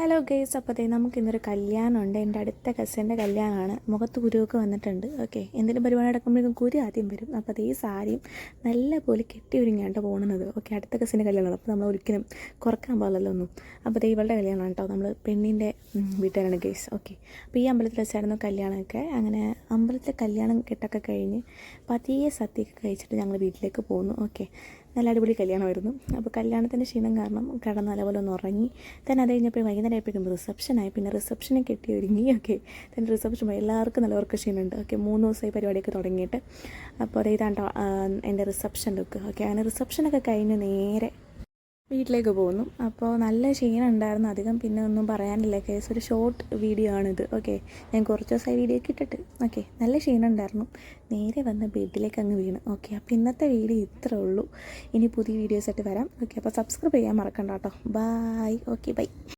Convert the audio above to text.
Hello guys, അപ്പോഴത്തേ നമുക്കിന്നൊരു കല്യാണമുണ്ട്. എൻ്റെ അടുത്ത കസിൻ്റെ കല്യാണമാണ്. മുഖത്ത് കുരുവൊക്കെ വന്നിട്ടുണ്ട്. ഓക്കെ, എന്തെങ്കിലും പരിപാടി നടക്കുമ്പോഴേക്കും കുരു ആദ്യം വരും. അപ്പോൾ അതേ സാരിയും നല്ല പോലെ കെട്ടി ഒരുങ്ങിയാണ് പോകുന്നത്. ഓക്കെ, അടുത്ത കസിൻ്റെ കല്യാണമാണ്. അപ്പോൾ നമ്മൾ ഒരിക്കലും കുറക്കാൻ പാടില്ലല്ലോ ഒന്നും. അപ്പോൾ ഇവളുടെ കല്യാണമാണ് കേട്ടോ. നമ്മൾ പെണ്ണിൻ്റെ വീട്ടുകാരാണ് ഗേസ്. ഓക്കെ, അപ്പോൾ ഈ അമ്പലത്തിൽ വെച്ചായിരുന്നു കല്യാണമൊക്കെ. അങ്ങനെ അമ്പലത്തിലെ കല്യാണം കെട്ടൊക്കെ കഴിഞ്ഞ് പതിയെ സദ്യയൊക്കെ കഴിച്ചിട്ട് ഞങ്ങൾ വീട്ടിലേക്ക് പോകുന്നു. ഓക്കെ, നല്ല അടിപൊളി കല്യാണമായിരുന്നു. അപ്പോൾ കല്യാണത്തിൻ്റെ ക്ഷീണം കാരണം കിടന്ന് നല്ലപോലെ ഒന്ന് ഉറങ്ങി. തന്നെ അത് കഴിഞ്ഞപ്പോൾ വൈകുന്നേരം ആയപ്പോഴേക്കും റിസപ്ഷനായി. പിന്നെ റിസപ്ഷനെ കെട്ടി ഒരുങ്ങി. ഓക്കെ, തന്നെ റിസപ്ഷൻ എല്ലാവർക്കും നല്ല ഉറക്ക ക്ഷീണമുണ്ട്. ഓക്കെ, 3 ദിവസമായി പരിപാടിയൊക്കെ തുടങ്ങിയിട്ട്. അപ്പോൾ അത് ഇതാണ്ടോ എൻ്റെ റിസപ്ഷൻ ലുക്ക്. ഓക്കെ, അങ്ങനെ റിസപ്ഷനൊക്കെ കഴിഞ്ഞ് നേരെ വീട്ടിലേക്ക് പോകുന്നു. അപ്പോൾ നല്ല ക്ഷീണം ഉണ്ടായിരുന്നു. അധികം പിന്നെ ഒന്നും പറയാനില്ല. കേസ് ഒരു ഷോർട്ട് വീഡിയോ ആണിത്. ഓക്കെ, ഞാൻ കുറച്ച് ദിവസമായി വീഡിയോ ഒക്കെ ഇട്ടിട്ട്. ഓക്കെ, നല്ല ക്ഷീണം ഉണ്ടായിരുന്നു. നേരെ വന്ന് ബെഡിലേക്ക് അങ്ങ് വീണ്. ഓക്കെ, അപ്പോൾ ഇന്നത്തെ വീഡിയോ ഇത്രേ ഉള്ളൂ. ഇനി പുതിയ വീഡിയോസായിട്ട് വരാം. ഓക്കെ, അപ്പോൾ സബ്സ്ക്രൈബ് ചെയ്യാൻ മറക്കണ്ട കേട്ടോ. ബായ്. Okay, by.